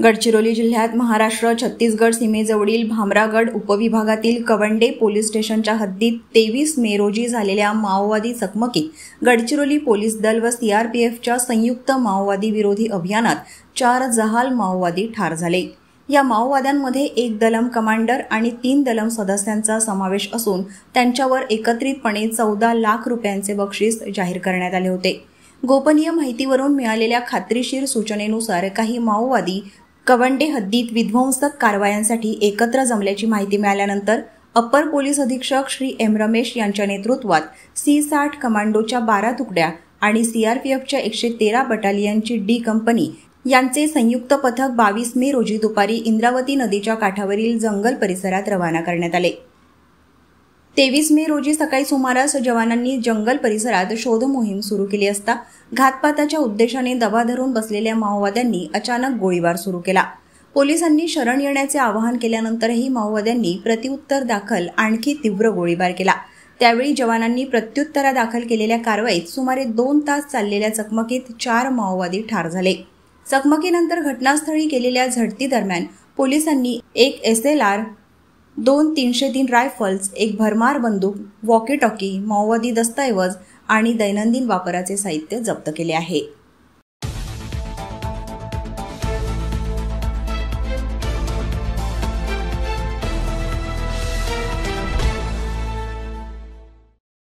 गडचिरोली जिल्ह्यात महाराष्ट्र छत्तीसगड सीमेजवळील भामरागड उपविभागातील कवंडे पोलीस स्टेशनच्या हद्दीत 23 मे रोजी झालेल्या माओवादी चकमकीत गडचिरोली पोलीस दल व सीआरपीएफच्या संयुक्त माओवादी विरोधी अभियानात 4 जहाल माओवादी ठार झाले। या माओवाद्यांमध्ये 1 दलम कमांडर आणि 3 दलम सदस्यांचा समावेश असून त्यांच्यावर एकत्रितपणे 14 लाख रुपयांचे बक्षीस जाहीर करण्यात आले होते। गोपनीय माहितीवरून मिळालेल्या खात्रीशीर सूचनेनुसार काही माओवादी कवंडे हद्दीत विध्वंसक कारवायांसाठी एकत्र जमल्याची माहिती मिळाल्यानंतर अप्पर पोलीस अधीक्षक श्री एम रमेश यांच्या नेतृत्वात C60 कमांडोच्या 12 तुकड्या आणि सीआरपीएफच्या 113 बटालियनची डी कंपनी यांचे संयुक्त पथक 22 मे रोजी दुपारी इंद्रावती नदीच्या काठावरील जंगल परिसरात रवाना करण्यात आले। 23 मे रोजी सकाळी सुमारास जवानांनी जंगल परिसरात शोध मोहीम सुरू केली असता घातपाताच्या उद्देशाने दबा धरून बसलेल्या माओवाद्यांनी अचानक गोळीबार सुरू केला। पोलिसांनी शरण येण्याचे आवाहन केल्यानंतरही माओवाद्यांनी प्रत्युत्तर दाखल आणखी तीव्र गोळीबार केला। त्यावेळी जवानांनी प्रत्युत्तरादाखल केलेल्या कारवाईत सुमारे 2 तास चाललेल्या चकमकीत 4 माओवादी ठार झाले। चकमकीनंतर घटनास्थळी केलेल्या झडती दरम्यान पोलिसांनी 1 SLR, 2 303 रायफल्स, 1 भरमार बंदूक, वॉकी टॉकी, माओवादी दस्तऐवज आणि दैनंदिन वापराचे साहित्य जप्त केले आहे।